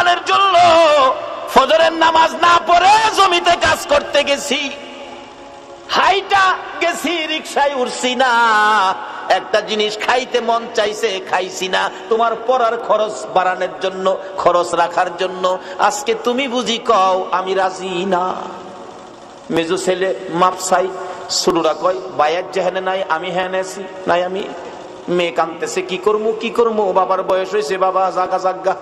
বানানোর জন্য ফজরের নামাজ না পড়ে জমিতে কাজ করতে গেছি, হাইটা গেছি, রিকশায় উঠছি না, একটা জিনিস খাইতে মন চাইছে খাইছি না, তোমার পড়ার খরচ বাড়ানোর জন্য, খরচ রাখার জন্য। আজকে তুমি বুঝি কও আমি রাজি না। মেজু ছেলে মাপসাই, ছোটরা কয় বাইয়ার যেখানে নাই আমি হ্যাঁ নেছি নাই আমি। মেয়ে কানতেছে কি করবো কি করবো, বাবার বয়স হয়েছে, বাবা জাগা জাগা।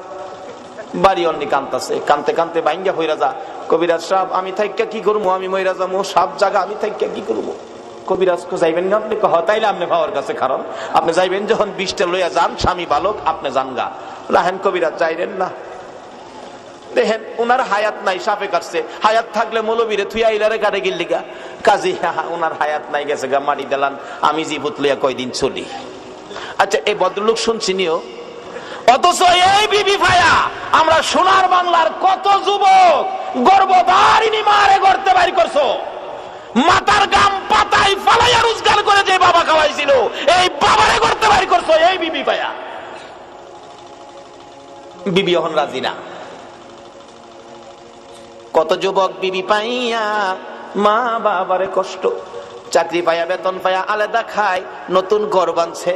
বাড়ি অন্যি কানতেছে, কানতে কানতে বাইঙ্গা হইরা যা। কবিরাজ সাহেব আমি থাইকা কি করবো, আমি মইরা যাবো, সব জায়গা আমি থাইকা কি করবো। কবিরাজ যাইবেন না আপনি? তাইলে আপনি ভাওয়ার কাছে কারণ আপনি যাইবেন যখন 20টা লইয়া যান, স্বামী বালক, আপনি যান গা। রাহেন কবিরাজ যাইবেন না। দেখেন ওনার হায়াত নাই, সাপে কাটছে। হায়াত থাকলে মৌলবীরে থুইয়া ইলারে কাটে গিল্লিগা, কাজী ওনার হায়াত নাই, গেছে গা মারি দিলান, আমি জীবত লইয়া কয়দিন চলি। আচ্ছা এই ভদ্রলোক শুনছি নিও, অথচ এই বিবি ভাইয়া আমরা সোনার বাংলার কত যুবক গর্ভধারিণী মারে করতে বাইর করছো, মাথার গাম পাতায় ফালাইয়া রোজগার করে যে বাবা খাওয়াইছিল, এই বাবারে করতে বাইর করছো এই বিবি ভাইয়া। বিবি এখন রাজি না। কত যুবক বিবি পাইয়া মা বাবারে কষ্ট, চাকরি পাইয়া বেতন পাইয়া আলাদা খায়, নতুন ঘর বানছে,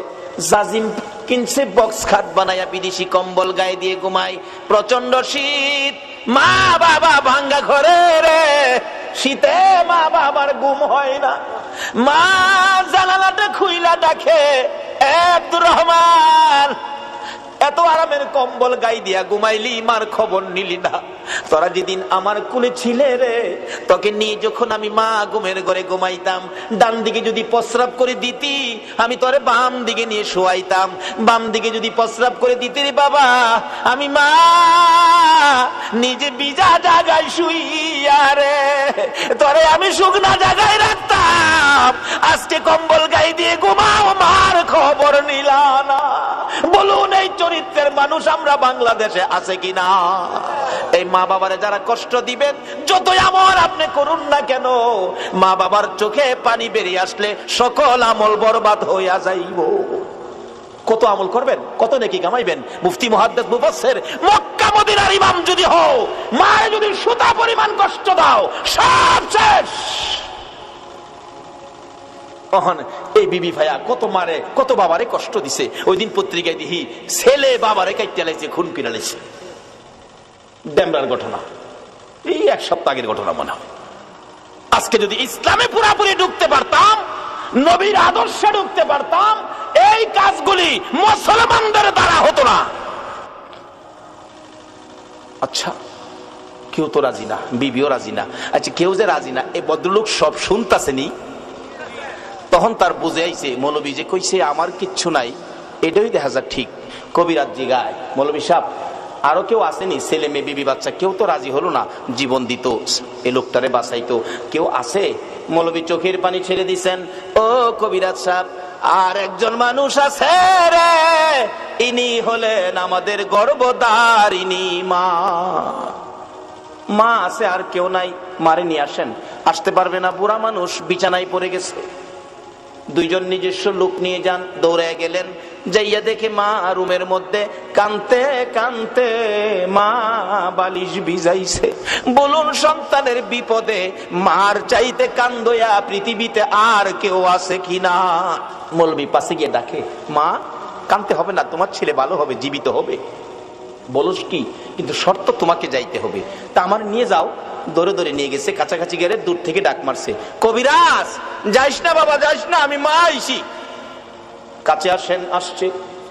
জাজিম কিনছে, বক্স খাট বানাইয়া বিদেশি কম্বল গায়ে দিয়ে ঘুমায়, প্রচন্ড শীত, মা বাবা ভাঙ্গা ঘরে রে, শীতে মা বাবার ঘুম হয় না। মা জানালাটা খুইলা ডাকে, আব্দুর রহমান, এত আরামের কম্বল গাই দিয়া ঘুমাইলি, মার খবর নিলি না। তোরা যেদিন আমার কুলে ছিলে রে, তোকে নিয়ে যখন আমি মা ঘুমের ঘরে ঘুমাইতাম, ডান দিকে যদি প্রস্রাব করে দিতি আমি তোরে বাম দিকে নিয়ে শোয়াইতাম, বাম দিকে যদি প্রস্রাব করে দিতি রে বাবা, আমি মা নিজে ভিজা জায়গায় শুইয়া রে তোরে আমি শুকনা জায়গায় রাখতাম। আজকে কম্বল গাই দিয়ে ঘুমাও, মার খবর নিলা না। বলুন এই চরিত্রের মানুষ আমরা বাংলাদেশে আছে কিনা? এই মা বাবারে যারা কষ্ট দিবেন, যতই আমল আপনি করুন না কেন, মা বাবার চোখে পানি বেরিয়ে আসলে সকল আমল বরবাদ হইয়া যাইব। কত আমল করবেন, কত নেকি কামাইবেন। মুফতি মুহাদ্দিস মুফাসসির মক্কা মদিনার ইমাম যদি হও, মায়ে যদি সুতা পরিমাণ কষ্ট দাও, সব শেষ। এই বিবি ভাইয়া কত মারে কত বাবারে কষ্ট দিছে। ওই দিন পত্রিকায় দেখি ছেলে বাবারে কাইতে লাইছে, খুন কিনা লাইছে। ডেমরার ঘটনা, এই এক সপ্তাহ আগের ঘটনা মনে হয়। আজকে যদি ইসলামে পুরাপুরি ঢুকতে পারতাম, নবীর আদর্শে ঢুকতে পারতাম, এই কাজগুলি মুসলমানদের দ্বারা হতো না। আচ্ছা কেউ তো রাজি না, বিবিও রাজি না। আচ্ছা কেউ যে রাজি না, এই ভদ্রলোক সব শুনতাছেনি, তখন তার বুঝে আইছে মৌলবী যে কইছে আমার কিচ্ছু নাই, এটাই দেখা যাক ঠিক। কবিরাজ জিগায়, মৌলবী সাহেব আরো কেউ আসেনি, ছেলে মেয়ে বিবি বাচ্চা, কেউ তো রাজি হলো না, জীবন দিত এই লোকটারে বাঁচাইতো, কেউ আছে? মৌলবী চোখের পানি ছেড়ে দিছেন, ও কবিরাজ সাহেব আর একজন মানুষ আছে রে, ইনি হলেন আমাদের গর্ভধারিণী মা। মা আছে আর কেউ নাই, মারে নিয়ে আসেন। আসতে পারবে না, বুড়া মানুষ বিছানায় পড়ে গেছে। দুইজন নিজস্ব লোক নিয়ে যান, দৌড়ে গেলেন, যাইয়া দেখে মা রুমের মধ্যে কানতে কানতে মা বালিশ ভিজাইছে। বলুন সন্তানের বিপদে মার চাইতে কান্দয়া পৃথিবীতে আর কেউ আছে কিনা? মৌলবী পাশে গিয়ে ডাকে, মা কানতে হবে না, তোমার ছেলে ভালো হবে, জীবিত হবে। বলস কি, কিন্তু শর্ত তোমাকে যাইতে হবে। তা আমার নিয়ে যাও। দৌড়ে দৌড়ে নিয়ে গেছে, কাছাকাছি গেলে দূর থেকে ডাক মারছে, কবিরাজ যাইস না বাবা, যাইস না, আমি মা আইছি। কাছে আসেন, আসছে,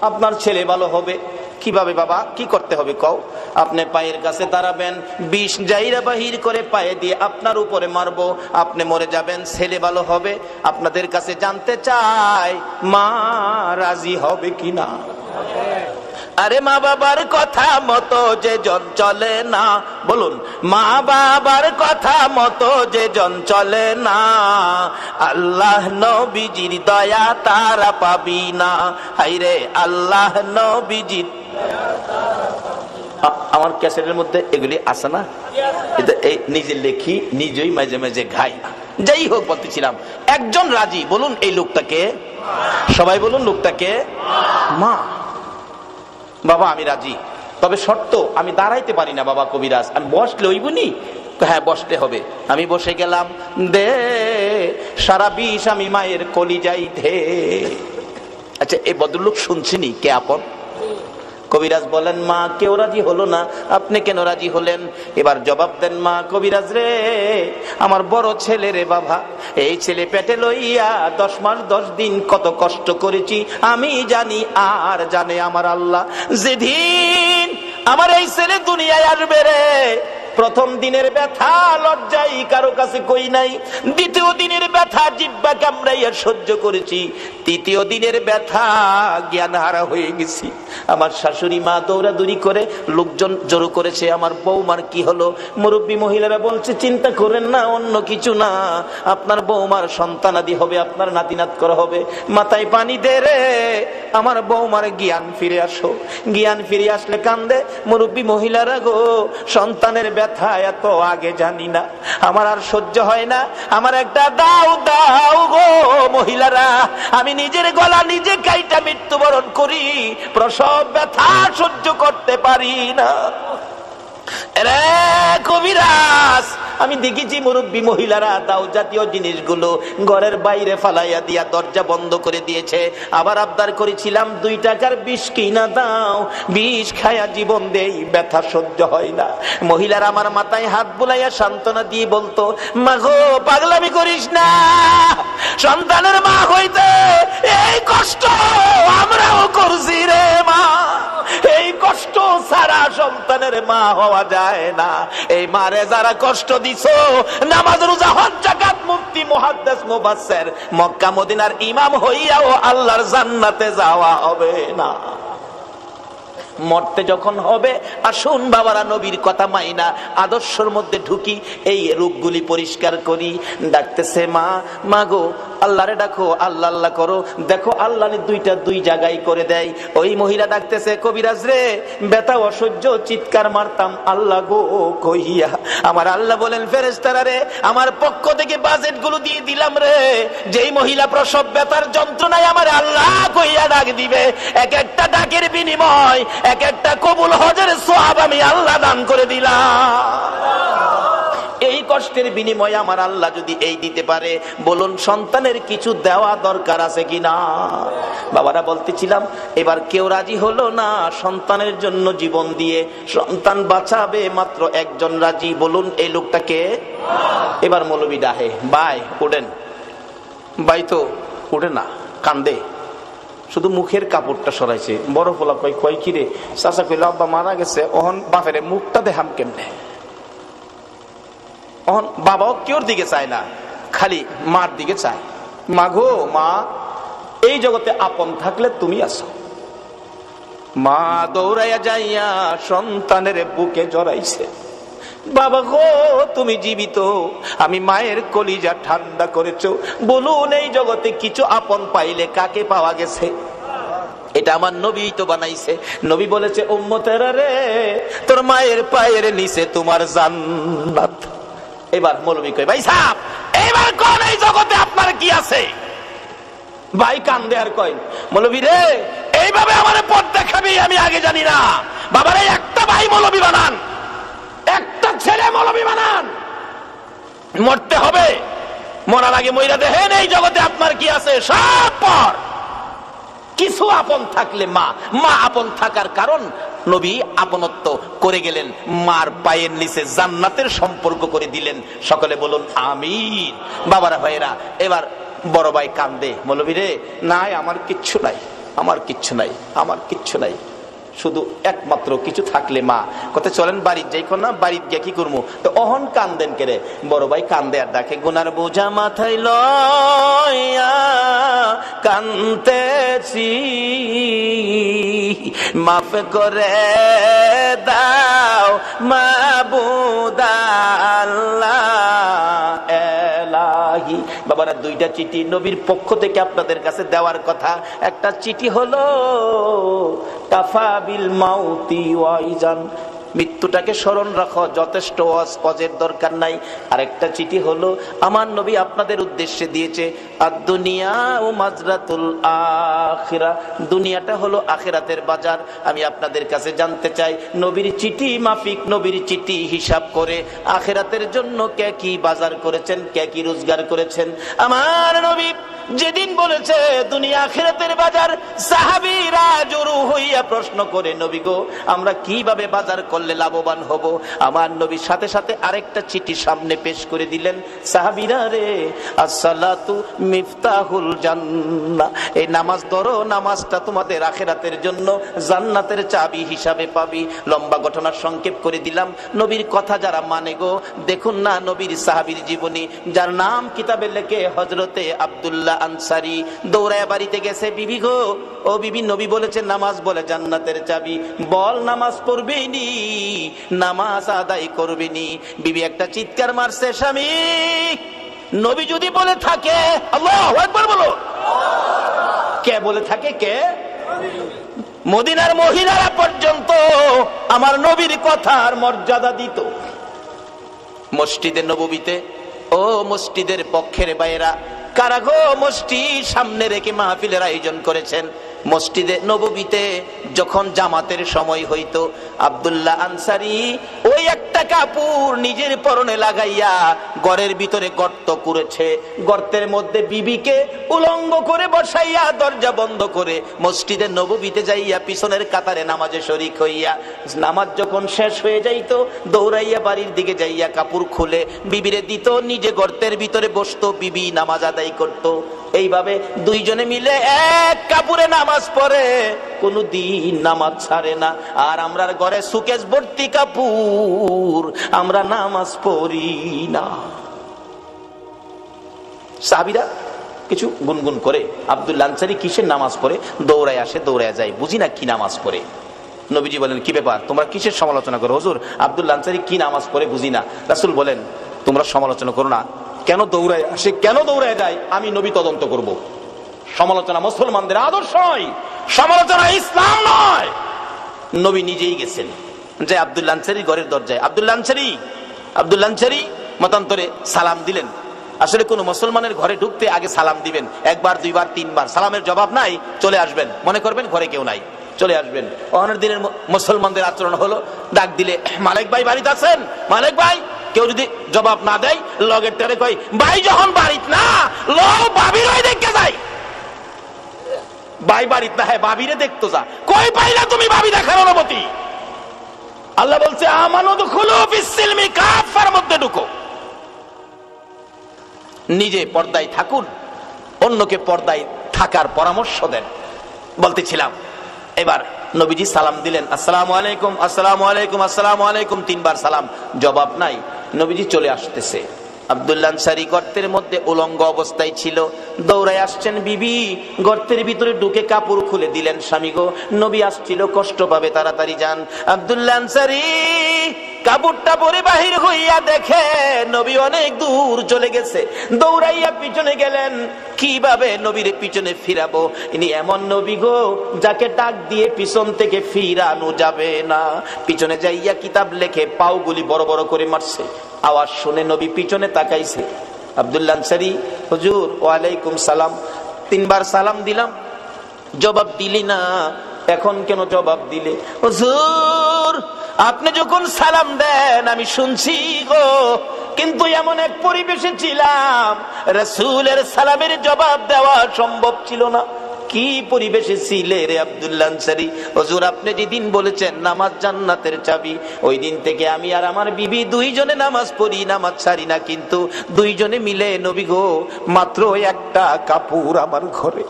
আপনার ছেলে ভালো হবে। কিভাবে বাবা, কি করতে হবে কও? আপনি পায়ের কাছে দাঁড়াবেন, বিষ জাইরা বাহির করে পায়ে দিয়ে আপনার উপরে মারবো, আপনি মরে যাবেন, ছেলে ভালো হবে। আপনাদের কাছে জানতে চাই মা রাজি হবে কিনা? আরে মা বাবার কথা মতো যে জন চলে না, বলুন মা বাবার কথা মতো যে জন চলে না, আল্লাহ নবীজির দয়া তারা পাবি না। হাইরে আল্লাহ নবীজির, আমার ক্যাসেটের মধ্যে এগুলি আছে না, এই নিজে লেখি, নিজেই মাঝে মাঝে গাই। যাই হোক, বলতেছিলাম একজন রাজি, বলুন এই লোকটাকে, সবাই বলুন লোকটাকে মা। বাবা আমি রাজি, তবে শর্ত, আমি দাঁড়াইতে পারি না বাবা কবিরাজ, আমি বসলে হইবনি? হ্যাঁ বসতে হবে। আমি বসে গেলাম, দে সারা বিষ আমি মায়ের কলিজাই ধে। আচ্ছা, এই ভদ্রলোক শুনছিনি কে আপন? কবিরাজ বলেন, মা কেউ রাজি হলো না, আপনি কেন রাজি হলেন? এবার জবাব দেন, মা কবিরাজ রে, আমার বড় ছেলে রে বাবা, এই ছেলে পেটে লইয়া 10 মাস 10 দিন কত কষ্ট করেছি আমি জানি, আর জানে আমার আল্লাহ। যেদিন আমার এই ছেলে দুনিয়ায় আসবে রে, প্রথম দিনের ব্যথা লজ্জাই কারো কাছে কই নাই, দ্বিতীয় দিনের ব্যথা জিহ্বা কামড়াইয়া সহ্য করেছি, তৃতীয় দিনের ব্যথা জ্ঞান হারা হয়ে গেছি। আমার শাশুড়ি মা দৌড়াদৌড়ি করে লোকজন জড়ো করেছে, আমার বৌমার কি হলো? মুরব্বী মহিলারা বলছে, চিন্তা করেন না, অন্য কিছু না, আপনার বৌমার সন্তানাদি হবে, আপনার নাতিনাত করা হবে। মাথায় পানি দে রে, আমার বৌমার জ্ঞান ফিরে আসো। জ্ঞান ফিরে আসলে কান্দে, মুরব্বী মহিলারা গো, সন্তানের ব্যথা এত আগে জানি না, আমার আর সহ্য হয় না, আমার একটা দাও দাও গো মহিলারা, আমি নিজের গলা নিজে কাইটা মৃত্যুবরণ করি, প্রসব ব্যথা সহ্য করতে পারি না। রে কবিরাজ, আমি দেখেছি মুরব্বী মহিলারা দাও জাতীয় জিনিসগুলো ঘরের বাইরে ফালাইয়া দিয়া দরজা বন্ধ করে দিয়েছে। আবার আবদার করেছিলাম 2 টাকার বিষ কিনা দাও, বিষ খায়া জীবন দেই, ব্যথা সহ্য হয় না। মহিলারা আমার মাথায় হাত বুলাইয়া সান্ত্বনা দিয়ে বলতো, মা গো পাগলামি করিস না, সন্তানের মা হইতে এই কষ্ট আমরাও করছি রে মা, এই কষ্ট ছাড়া সন্তানের মা হওয়া যায় না। এই মারে যারা কষ্ট দিছো, নামাজ রোজা হজ যাকাত মুফতি মুহাদ্দিস মুফাসসির মক্কা মদিনার ইমাম হইয়াও আল্লাহর জান্নাতে যাওয়া হবে না। মরতে যখন হবে, আসুন বাবারা নবীর কথা মাইনা আদর্শের মধ্যে ঢুকি, এই রূপগুলি পরিষ্কার করি। ডাকতেছে, মা মা গো, আল্লাহরে ডাকো, আল্লাহ আল্লাহ করো, দেখো আল্লাহ 2 জায়গায় করে দেয়। ওই মহিলা ডাকতেছে, কবিরাজ রে, ব্যথা অসহ্য, চিৎকার মারতাম আল্লাহ গো কইয়া। আমার আল্লাহ বলেন, ফেরেশতারা রে, আমার পক্ষ থেকে বাজেট গুলো দিয়ে দিলাম রে, যেই মহিলা প্রসব ব্যথার যন্ত্রণায় আমার আল্লাহ কইয়া ডাক দিবে, এক একটা ডাকের বিনিময় এক একটা কবুল হজের সওয়াব আমি আল্লাহ দান করে দিলাম। এই কষ্টের বিনিময়ে আমার আল্লাহ যদি এই দিতে পারে, বলুন সন্তানের কিছু দেওয়া দরকার আছে কিনা? বাবারা বলতেছিলাম, এবার কেউ রাজি হলো না সন্তানের জন্য জীবন দিয়ে সন্তান বাঁচাবে, মাত্র একজন রাজি। বলুন এই লোকটাকে? এবার মৌলবী ডাহে, ভাই ওঠেন। ভাই তো ওঠে না, কান্দে, শুধু মুখের কাপড়টা সরাইছে। বড় পোলা কয়, কয় কিরে? চাচা কইল, আব্বা মারা গেছে, ওহন বাপের মুখটা দেখাম কেমনে? ওহন বাবাও কেউর দিকে চায় না, খালি মার দিকে চায়। মা গো মা, এই জগতে আপন থাকলে তুমি আছো। মা দৌড়াইয়া যাইয়া সন্তানের বুকে জড়াইছে, বাবা গো তুমি জীবিত, আমি মায়ের কলিজা ঠান্ডা করেছো। বলুন এই জগতে কিছু আপন পাইলে কাকে পাওয়া গেছে? এটা আমার নবী তো বানাইছে। নবী বলেছে, উম্মতেরা রে, তোর মায়ের পায়ের নিচে তোমার জান্নাত। এবার মৌলবী কয়, ভাই সাহেব এবার কোন এই জগতে আপনার কি আছে? ভাই কান্দে আর কয়, মৌলবী রে, এইভাবে আমার পথ দেখাবি আমি আগে জানি না। বাবারে একটা ভাই মৌলবী বানান, একটা ছেলে মৌলবী বানান, মরতে হবে, মরার আগে মইরা দেখেন এই জগতে আপনার কি আছে। সব পর কিছু আপন থাকলে মা, মা আপন থাকার কারণ নবী আপনত্ব করে গেলেন, মার পায়ের নিচে জান্নাতের সম্পর্ক করে দিলেন। সকলে বলুন আমিন। বাবারা ভাইরা, এবার বড় ভাই কান্দে, মৌলবী রে, নাই আমার কিচ্ছু নাই, আমার কিচ্ছু নাই, আমার কিচ্ছু নাই, শুধু একমাত্র কিছু থাকলে মা। কথা চলেন বাড়ির যাই, না বাড়ির গিয়ে কি করবো? তো অহন কান্দেন কেরে? বড় ভাই কান্দে আর ডাকে, গুনার বোঝা মাথায় লইয়া কান্দেছি, মাফ করে দাও মাবুদ আল্লাহ এলাহি। বাবারা 2টা চিঠি নবীর পক্ষ থেকে আপনাদের কাছে দেওয়ার কথা। একটা চিঠি হলো কাফা বিল মাউতি ওয়াইজান, মৃত্যুটাকে স্মরণ রাখো, যথেষ্ট ওয়াজ দরকার নাই। আরেকটা চিঠি হলো আমার নবী আপনাদের উদ্দেশ্যে দিয়েছে, আর দুনিয়া ও মাজরাতুল আখিরা, দুনিয়াটা হলো আখিরাতের বাজার। আমি আপনাদের কাছে জানতে চাই, নবীর চিঠি মাফিক, নবীর চিঠি হিসাব করে আখিরাতের জন্য কে কি বাজার করেছেন, কে কি রোজগার করেছেন। আমার নবী যেদিন বলেছে দুনিয়া আখিরাতের বাজার, সাহাবীরা জড়ো হইয়া প্রশ্ন করে, নবী গো, আমরা কিভাবে বাজার করলে লাভবান হব? আমার নবীর সাথে সাথে আরেকটা চিঠি সামনে পেশ করে দিলেন, সাহাবীরা রে, আসসালাতু মিফতাহুল জান্নাহ, এই নামাজ ধরো, নামাজটা তোমাদের আখিরাতের জন্য জান্নাতের চাবি হিসাবে পাবি। লম্বা ঘটনার সংক্ষেপ করে দিলাম। নবীর কথা যারা মানে গো, দেখুন না নবীর সাহাবীর জীবনী, যার নাম কিতাবে লেখে হযরতে আব্দুল্লাহ আনসারী, দৌড়ায় বাড়িতে গেছে, বিবি গো, ও বিবি, নবী বলেছেন নামাজ বলে জান্নাতের চাবি, বল নামাজ পড়বেই নি, নামাজ আদায় করবে নি। বিবি একটা চিৎকার মারছে, স্বামী নবী যদি বলে থাকে, আল্লাহু আকবার বলো, কে বলে থাকে? কে? মদিনার মহিলারা পর্যন্ত আমার নবীর কথার মর্যাদা দিত। মসজিদে নববীতে, ও মসজিদের পক্ষের বাইরা কারা গো, মসজিদ সামনে রেখে মাহফিলের আয়োজন করেছেন। মসজিদে নববীতে যখন জামাতের সময় হইতো, আব্দুল্লাহ আনসারী ওই একটা কাপড় নিজের পরনে লাগাইয়া ঘরের ভিতরে গর্ত করেছে, গর্তের মধ্যে বিবিকে উলঙ্গ করে বসাইয়া দরজা বন্ধ করে মসজিদে নববীতে যাইয়া পিছনের কাতারে নামাজে শরীক হইয়া, নামাজ যখন শেষ হয়ে যাইতো দৌড়াইয়া বাড়ির দিকে যাইয়া কাপড় খুলে বিবিরে দিত, নিজে গর্তের ভিতরে বসতো, বিবি নামাজ আদায় করত। এইভাবে দুইজনে মিলে এক কাপড়ে নামাজ পড়ে, কোনদিন নামাজ ছাড়ে না। আর আমরার ঘরে সুকেশ ভর্তি কাপড়, আমরা নামাজ পড়ি না। সাহাবীরা কিছু গুনগুন করে, আব্দুল্লাহ আনসারী কিসের নামাজ পড়ে, দৌড়ায় আসে, দৌড়ায় যায়, বুঝি না কি নামাজ পড়ে। নবীজি বলেন, কি ব্যাপার, তোমরা কিসের সমালোচনা করো? হুজুর, আব্দুল্লাহ আনসারী কি নামাজ পড়ে বুঝি না। রাসূল বলেন, তোমরা সমালোচনা করো না, কেন দৌড়ায় আসে, কেন দৌড়ায় যায়, আমি নবী তদন্ত করব। সমালোচনা মুসলমানদের আদর্শ নয়, সমালোচনা ইসলাম নয়। নবী নিজেই গেছেন, যে আব্দুল্লাহ আনসারীর ঘরের দরজায়, আব্দুল্লাহ আনসারী মতান্তরে সালাম দিলেন। আসলে কোন মুসলমানের ঘরে ঢুকতে আগে সালাম দিবেন, একবার, দুইবার, তিনবার, সালামের জবাব নাই, চলে আসবেন, মনে করবেন ঘরে কেউ নাই, চলে আসবেন। অনেক দিনের মুসলমানদের আচরণ হলো, ডাক দিলে, মালিক ভাই বাড়িতে আছেন? মালিক ভাই, কেউ যদি জবাব না দেয়, লগের টারে কই, ভাই যখন বাড়িত না, লো বাবির ওই দেখতে যাই। ভাই বাড়িত না, হ্যাঁ বাবিরে দেখতো যা। কই পাইলা তুমি ভাবি দেখার অনুমতি? আল্লাহ বলছে, আমানু দুখুলু ফিস সিলমি কাফার, মধ্যে ঢুকো। নিজে পর্দায় থাকুন, অন্যকে পর্দায় থাকার পরামর্শ দেন। বলতেছিলাম, এবার নবীজি সালাম দিলেন, আসসালামু আলাইকুম, আসসালামু আলাইকুম, আসসালামু আলাইকুম, তিনবার সালাম, জবাব নাই। নবীজি চলে আসতেছে, আব্দুল্লাহ আনসারী গর্তের মধ্যে উলঙ্গ অবস্থায় ছিল, দৌড়ায় আসছেন। বিবি গর্তের ভিতরে ঢুকে কাপড় খুলে দিলেন, স্বামী গো, নবী আসছিল, কষ্ট পাবে, তাড়াতাড়ি যান। আব্দুল্লাহ আনসারী কাপড়টা পরে বাহির হইয়া দেখে নবী অনেক দূর চলে গেছে, দৌড়াইয়া পিছনে গেলেন। কিভাবে নবীর পিছনে ফিরাবো? ইনি এমন নবী গো, যাকে ডাক দিয়ে পিছন থেকে ফিরানো যাবে না। পিছনে যাইয়া কিতাব লেখে পাওগুলি বড় বড় করে মারছে। আওয়াজ শুনে নবী পিছনে তাকাইছে। আব্দুল্লাহ আনসারী, হুজুর ওয়ালাইকুম সালাম, তিনবার সালাম দিলাম, জবাব দিলি না, এখন কেন জবাব দিলে? হুজুর, আপনি যখন সালাম দেন আমি শুনছি গো, কিন্তু এমন এক পরিবেশে ছিলাম রাসূলের সালামের জবাব দেওয়া সম্ভব ছিল না। কি পরিবেশে ছিলে রে আব্দুল্লাহ আনসারী? হুজুর, আপনি যেদিন বলেছেন নামাজ জান্নাতের চাবি, ওই দিন থেকে আমি আর আমার বিবি দুইজনে নামাজ পড়ি, নামাজ ছাড়ি না, কিন্তু দুইজনে মিলে নবী গো, মাত্র একটা কাপড় আমার ঘরে।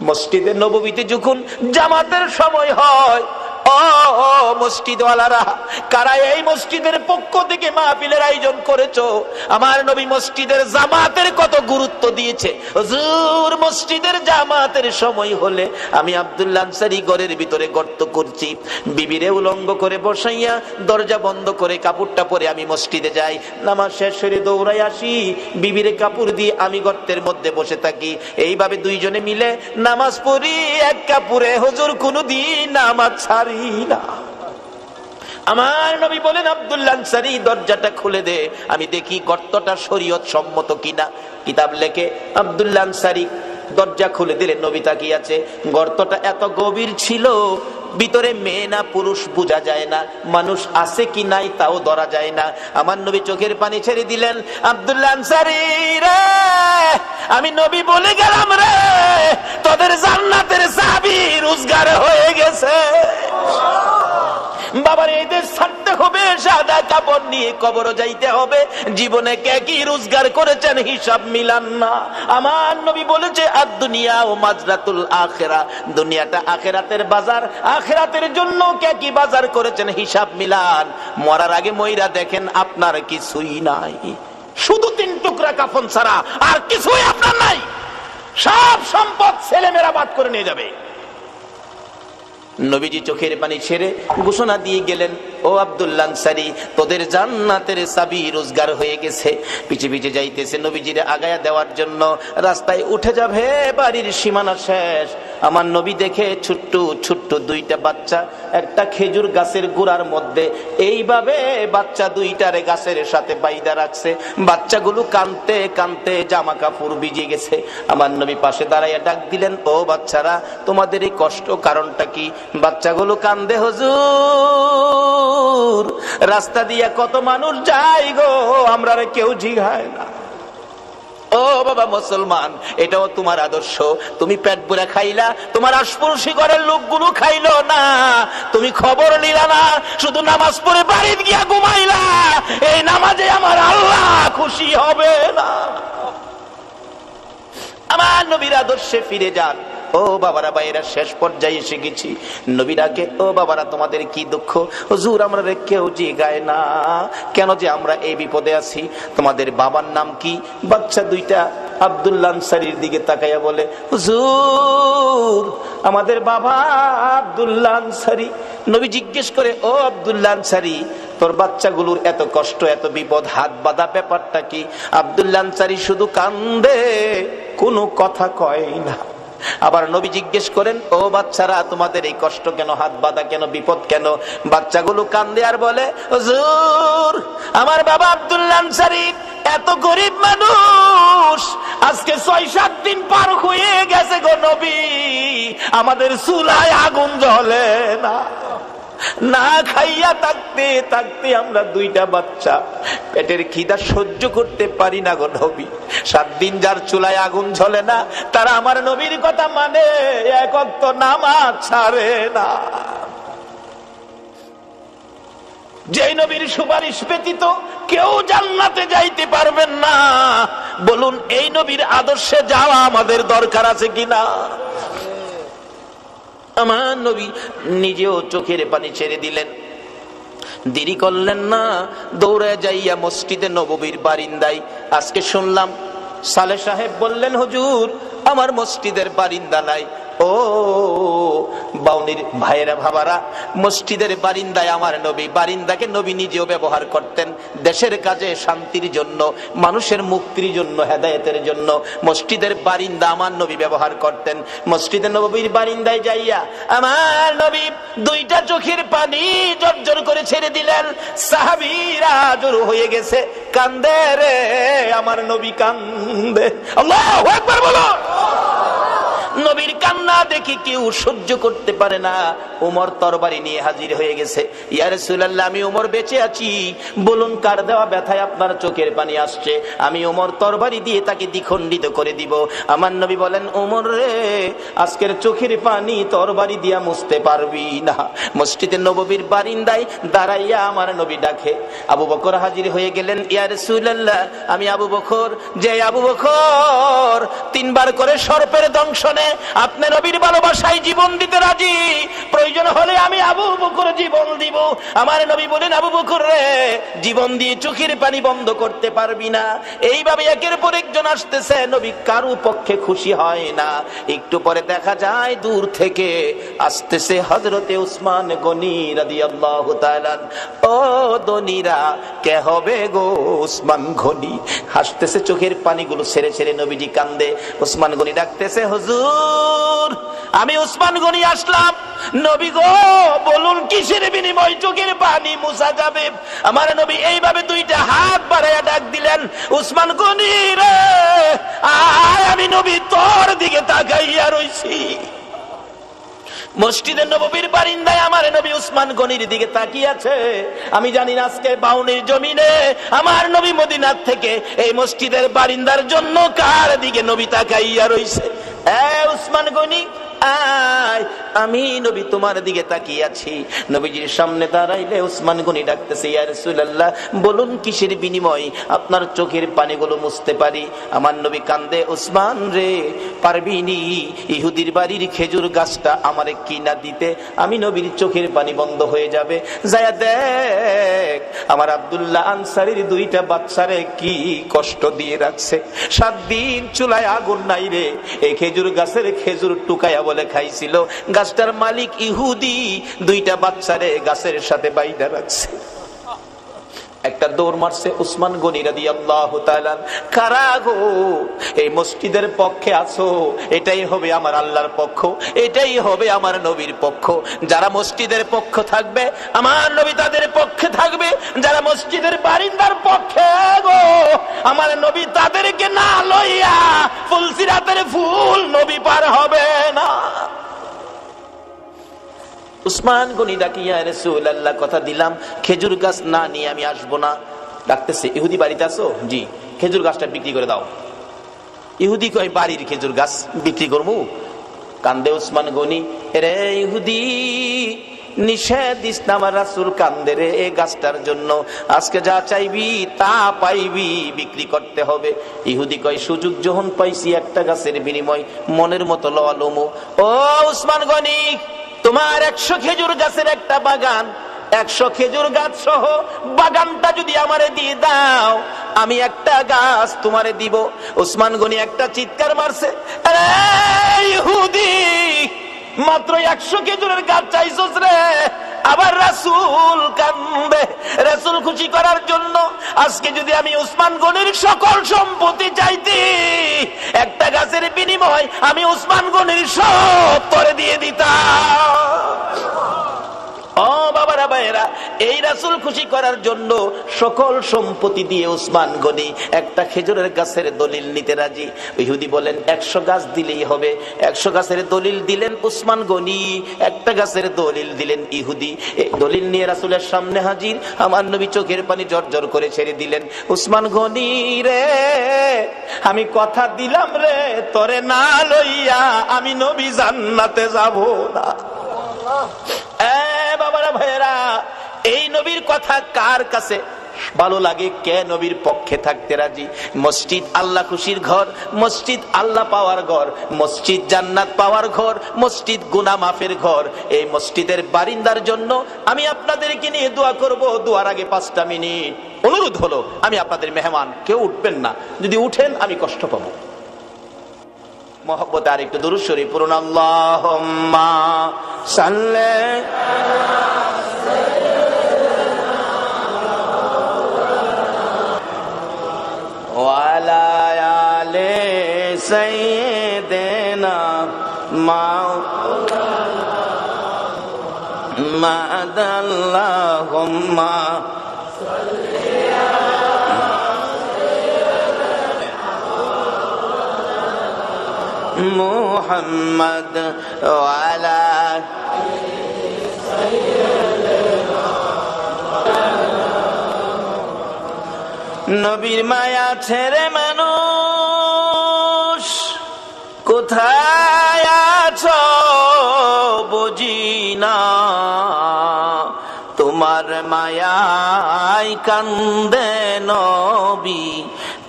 মসজিদে নববীতে যখন জামাতের সময় হয়, ও মসজিদওয়ালারা, কারা এই মসজিদের পক্ষ থেকে মাহফিলের আয়োজন করেছো? আমার নবী মসজিদের জামাতের কত গুরুত্ব দিয়েছে। হুজুর, মসজিদের জামাতের সময় হলে আমি আব্দুল্লাহ আনসারী ঘরের ভিতরে গর্ত করছি, বিবিরে উলঙ্গ করে বসাইয়া দরজা বন্ধ করে কাপড়টা পরে আমি মসজিদে যাই, নামাজ শেষ হয়ে দৌড়াই আসি, বিবিরে কাপড় দিয়ে আমি গর্তের মধ্যে বসে থাকি। এইভাবে দুইজনে মিলে নামাজ পড়ি এক কাপড়ে। হুজুর, কোনদিন নামাজ ছাড়ি না। আমার নবী বলেন, আব্দুল্লাহ আনসারী দরজাটা খুলে দে, আমি দেখি গর্তটা শরীয়ত সম্মত কিনা। কিতাব লেখে আব্দুল্লাহ আনসারী দরজা খুলে দিলেন, নবী তাকিয়ে আছে। গর্তটা এত গভীর ছিল, ভিতরে মেয়ে না পুরুষ বোঝা যায় না, মানুষ আছে কি নাই তাও ধরা যায় না। আমার নবী চোখের পানি ছেড়ে দিলেন, আব্দুল্লাহ আনসারী রে, আমি নবী বলে গেলাম রে, তোদের জান্নাতের চাবি রোজগার হয়ে গেছে। বাবার এই দেশ ছাড়তে হবে, সাদা কাপড় নিয়ে কবর যাইতে হবে, জীবনে কে কি রোজগার করেছেন হিসাব মিলান না। আমার নবী বলেছে, আর দুনিয়া ও মাজরাতুল আখিরা, দুনিয়াটা আখিরাতের বাজার, আখিরাতের জন্য কে কি বাজার করেছেন হিসাব মিলান। মরার আগে মইরা দেখেন আপনার কিছুই নাই, শুধু 3 টুকরা কাফন ছাড়া আর কিছুই আপনার নাই। সব সম্পদ ছেলেমেয়েরা বাদ করে নিয়ে যাবে। নবীজি চোখের পানি ছেড়ে ঘোষণা দিয়ে গেলেন, ও আব্দুল্লাহ আনসারী, তোদের জান্নাতের চাবি রোজগার হয়ে গেছে। পিছে পিছে যাইতেছে নবীজির আগায়া দেওয়ার জন্য, রাস্তায় উঠে যাবে, বাড়ির সীমানা শেষ। আমার নবী দেখে ছোট্ট ছোট্ট 2টা বাচ্চা একটা খেজুর গাছের গোড়ার মধ্যে এইভাবে বাচ্চা 2টারে গাছের সাথে বাইদা রাখছে। বাচ্চাগুলো কানতে কানতে জামা কাপড় ভিজে গেছে। আমার নবী পাশে দাঁড়াইয়া ডাক দিলেন, ও বাচ্চারা, তোমাদের এই কষ্ট কারণটা কি? বাচ্চাগুলো কান্দে, হুজুর, রাস্তা দিয়া কত মানুষ যায় গো, আমরা কেউ জিগায় না। ও বাবা মুসলমান, এটাও তোমার আদর্শ? তুমি পেট ভরে খাইলা, তোমার আশপাশি ঘরের লোকগুলো খাইলো না, তুমি খবর নিলা না, শুধু নামাজ পড়ে বাড়িতে গিয়া ঘুমাইলা। এই নামাজে আমার আল্লাহ খুশি হবে না। আমার নবীর আদর্শে ফিরে যান। ও বাবারা, ভাইরা, শেষ পর্যায়ে এসে গেছি। নবীরাকে, ও বাবারা, তোমাদের কি দুঃখ? হুজুর, আমরা কেউ জিগায় না কেন যে আমরা এই বিপদে আছি। তোমাদের বাবার নাম কি? বাচ্চা 2টা আব্দুল্লাহ আনসারীর দিকে তাকাইয়া বলে, হুজুর, আমাদের বাবা আব্দুল্লাহ আনসারী। নবী জিজ্ঞেস করে, ও আব্দুল্লাহ আনসারী, তোর বাচ্চাগুলোর এত কষ্ট, এত বিপদ, হাত বাঁধা ব্যাপারটা কি? আব্দুল্লাহ আনসারী শুধু কান্দে, কোনো কথা কয় না। আবার নবী জিজ্ঞেস করেন, ও বাচ্চারা, তোমাদের এই কষ্ট কেন, হাত বাঁধা কেন, বিপদ কেন? বাচ্চাগুলো কান্দে আর বলে, হুজুর, আমার বাবা আব্দুল্লাহ আনসারী এত গরিব মানুষ, আজকে 6-7 দিন পার হয়ে গেছে গো নবী, আমাদের চুলায় আগুন জ্বলে না, না খাইয়া থাকতে থাকতে আমরা 2টা বাচ্চা পেটের খিদা সহ্য করতে পারি না গো নবী। 7 দিন যার চুলায় আগুন জ্বলে না, তারা আমার নবীর কথা মানে, এক ওয়াক্ত নামাজ ছাড়ে না। যে নবীর সুপারিশ ব্যতীত কেউ জান্নাতে যাইতে পারবেন না, বলুন এই নবীর আদর্শে যাওয়া আমাদের দরকার আছে কিনা? আমার নবী নিজেও চোখের পানি ছেড়ে দিলেন, দেরি করলেন না, দৌড়ে যাইয়া মসজিদে নববীর বারিন্দায়। আজকে শুনলাম সালেহ সাহেব বললেন, হুজুর, আমার মসজিদের বারিন্দা নাই। ও বাউনির ভাইয়েরা, ভাবারা, মসজিদের বারিন্দায় আমার নবী, বারিন্দাকে নবী নিজেও ব্যবহার করতেন দেশের কাজে, শান্তির জন্য, মানুষের মুক্তির জন্য, হেদায়েতের জন্য। মসজিদের বারিন্দা আমার নবী ব্যবহার করতেন। মসজিদে নববীর বারিন্দায় যাইয়া আমার নবী 2টা চোখের পানি জর্জর করে ছেড়ে দিলেন। সাহাবীরা জড়ো হয়ে গেছে, কান্দে রে, আমার নবী কান্দে। আল্লাহু আকবার বলো। নবীর কান্না দেখি কেউ সহ্য করতে পারে না। ওমর তরবারি নিয়ে হাজির হয়ে গেছে। ইয়া রাসূলুল্লাহ, আমি ওমর বেঁচে আছি, বলুন কার দেওয়া ব্যথায় আপনার চোখের পানি আসছে, আমি ওমর তরবারি দিয়ে তাকে দ্বিখণ্ডিত করে দিব। আমার নবী বলেন, ওমর রে, আজকের চোখের পানি তরবারি দিয়া মুছতে পারবি না। মসজিদে নববীর বারিন্দায় দাঁড়াইয়া আমার নবী ডাকে। আবু বকর হাজির হয়ে গেলেন। ইয়া রাসূলুল্লাহ, আমি আবু বকর, যে আবু বকর 3 বার করে সর্পের দংশনে আপনি নবীর ভালোবাসায় জীবন দিতে রাজি, প্রয়োজন হলে আমি আবু বকর জীবন দিব। আমার নবী বলেন, আবু বকর রে, জীবন দিয়ে চোখের পানি বন্ধ করতে পারবি না। এইভাবে একের পর একজন আসতেছে, নবী কারো পক্ষে খুশি হয় না। একটু পরে দেখা যায় দূর থেকে আসতেছে হযরতে উসমান গনি রাদিয়াল্লাহু তাআলা। ও দনিরা, কে হবে গো উসমান গনি? হাসতেছে, চোখের পানিগুলো ছেড়ে ছেড়ে নবীজি কান্দে। উসমান গনি ডাকতেছে, হুজুর, হুজুর আমি উসমান গনি আসলাম, নবী গো বলুন কিসের বিনিময় চোখের পানি মুছা যাবে? আমার নবী এইভাবে দুইটা হাত বাড়াইয়া ডাক দিলেন, উসমান গনি রে আয়, আমি নবী তোর দিকে তাকাইয়া রইছি। মসজিদে নববীর বারিন্দায় আমার নবী উসমান গনির দিকে তাকিয়ে আছে। আমি জানি না আজকে বাউনির জমিনে আমার নবী মদিনার থেকে এই মসজিদের বারিন্দার জন্য কার দিকে নবী তাকাইয়া রইছে। উসমান গনি আয়, আমি নবী তোমার দিকে তাকিয়ে আছি। নবীজির সামনে দাঁড়াইলে উসমান গনি ডাকতেছে, ইয়া রাসূলুল্লাহ বলুন কিসের বিনিময় আপনার চোখের পানিগুলো মুছতে পারি? আমার নবী কান্দে, উসমান রে পারবিনি ইহুদির বাড়ির খেজুর গাছটা আমারে কিনা দিতে, আমি নবীর চোখের পানি বন্ধ হয়ে যাবে। যায়া দেখ আমার আব্দুল্লাহ আনসারীর দুইটা বাচ্চারে কি কষ্ট দিয়ে রাখছে, 7 দিন চুলায় আগুন নাই রে, এই খেজুর গাছের খেজুর টুকায়া বলে খাইছিল, গাছটার মালিক ইহুদি, দুইটা বাচ্চারে গাছের সাথে বাইধা রাখছে। একটা দৌড় মারছে উসমান গনি রাদিয়াল্লাহু তাআলা, কারা গো এই মসজিদের পক্ষে আছো? এটাই হবে আমার আল্লাহর পক্ষ, এটাই হবে আমার নবীর পক্ষ। যারা মসজিদের পক্ষ থাকবে আমার নবী তাদের পক্ষে থাকবে, যারা মসজিদের বারিন্দার পক্ষে গো আমার নবী তাদেরকে না লইয়া ফুলসিরাতের ফুল নবী পার হবে না। উসমান গনি ডাকি, ইয়া রাসূলুল্লাহ কথা দিলাম খেজুর গাছ না নিয়ে আমি আসবো না। ডাকতেছে, ইহুদি বাড়িতে আছো? জি। খেজুর গাছটা বিক্রি করে দাও। ইহুদি কয় বাড়ির খেজুর গাছ বিক্রি করবো? কান্দে উসমান গনি, রে ইহুদি নিষেধ ইসলাম রাসূল কান্দে রে এই গাছটার জন্য, আজকে যা চাইবি তা পাইবি, বিক্রি করতে হবে। ইহুদি কয় সুযোগ যখন পাইছি একটা গাছের বিনিময় মনের মতো লওয়ালমু। ও উসমান গনি তোমার 100 খেজুর গাছের একটা বাগান, 100 খেজুর গাছ সহ বাগানটা যদি আমারে দিয়ে দাও আমি একটা গাছ তোমারে দিব। উসমান গনি একটা চিৎকার মারছে, আরে ইহুদি মাত্র 100 খেজুরের গাছ চাইছস রে? আবার রাসূল কান্দে, রাসূল খুশি করার জন্য আজকে যদি আমি উসমান গনির সকল সম্পত্তি চাইতি, একটা গাছের বিনিময় আমি উসমান গনির সব করে দিয়ে দিতাম। ও বাবারা ভাইয়েরা, এই রাসূল খুশি করার জন্য সকল সম্পত্তি দিয়ে উসমান গনি একটা খেজুরের গাছের দলিল নিতে রাজি। ইহুদি বলেন 100 গাছ দিলেই হবে। 100 গাছের দলিল দিলেন উসমান গনি, একটা গাছের দলিল দিলেন ইহুদি। এই দলিল নিয়ে রাসূলের সামনে হাজির। আমার নবী চোখের পানি জর্জর করে ছেড়ে দিলেন, উসমান গনি রে আমি কথা দিলাম রে তোরে না লইয়া আমি নবী জান্নাতে যাব না। বাবারা ভাইয়েরা, এই নবীর কথা কার কাছে ভালো লাগে? কে নবীর পক্ষে থাকতে রাজি? মসজিদ আল্লাহ খুশির ঘর, মসজিদ আল্লাহ পাওয়ার ঘর, মসজিদ জান্নাত পাওয়ার ঘর, মসজিদ গুনাহ মাফের ঘর। এই মসজিদের বারিন্দার জন্য আমি আপনাদেরকে নিয়ে দোয়া করব। দোয়ার আগে 5টা মিনিট অনুরোধ হলো, আমি আপনাদের মেহমান, কেউ উঠবেন না, যদি উঠেন আমি কষ্ট পাবো। মোহব্বতে আর একটু দুরূদ শরীফ পড়ুন। আল্লাহুম্মা সাল্লি ওয়ালা আলি সাইয়্যিদিনা মাওলানা আল্লাহুম্মা মুহাম্মদ ওয়ালা নবীর মায়া ছেড়ে মানুষ কোথায় আছো বুঝি না, তোমার মায়ায় কান্দে নবী,